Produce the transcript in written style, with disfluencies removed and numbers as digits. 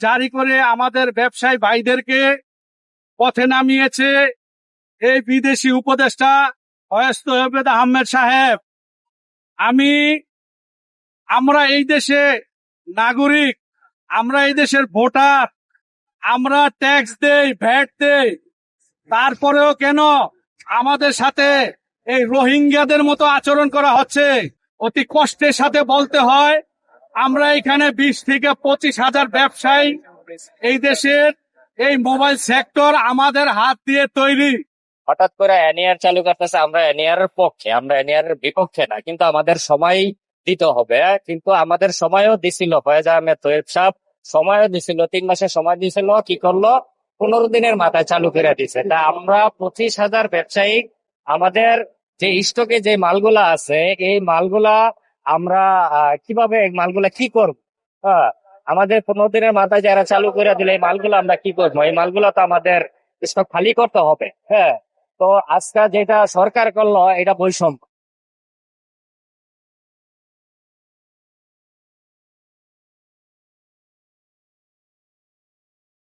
জারি করে আমাদের ব্যবসায়ী ভাইদেরকে পথে নামিয়েছে এই বিদেশি উপদেষ্টা ফয়েজ তোহেদ আহমেদ সাহেব। আমরা এই দেশে নাগরিক, আমরা এই দেশের ভোটার, আমরা ট্যাক্স দেই, ভ্যাট দেই, তারপরেও কেন আমাদের সাথে এই রোহিঙ্গাদের মতো আচরণ করা হচ্ছে? অতি কষ্টের সাথে বলতে হয়, আমরা এখানে 20 থেকে 25 হাজার ব্যবসায়ী, এই দেশের এই মোবাইল সেক্টর আমাদের হাত দিয়ে তৈরি। হঠাৎ করে এনএআর চালু করতেছে, আমরা এনএআর এর পক্ষে, আমরা এনএআর এর বিপক্ষে না, কিন্তু আমাদের সময় দিতে হবে। কিন্তু আমাদের সময়ও দিছিল ফয়েজ আহমেদ তোয়েব সাহেব, সময়ও দিছিল, 3 মাসের সময় দিছিল, কি করলো 15 দিনের মাথায় চালু করে দিছে। তা আমরা 25 হাজার ব্যবসায়ী, আমাদের যে স্টকে যে মালগুলা আছে এই মালগুলা আমরা কিভাবে এই মালগুলা কি করবো? হ্যাঁ, আমাদের 15 দিনের মাথায় যারা চালু করে দিলে এই মালগুলো আমরা কি করবো? এই মালগুলো তো আমাদের স্টক খালি করতে হবে। হ্যাঁ, তো আজকে যেটা সরকার করলো এটা বৈষম্য।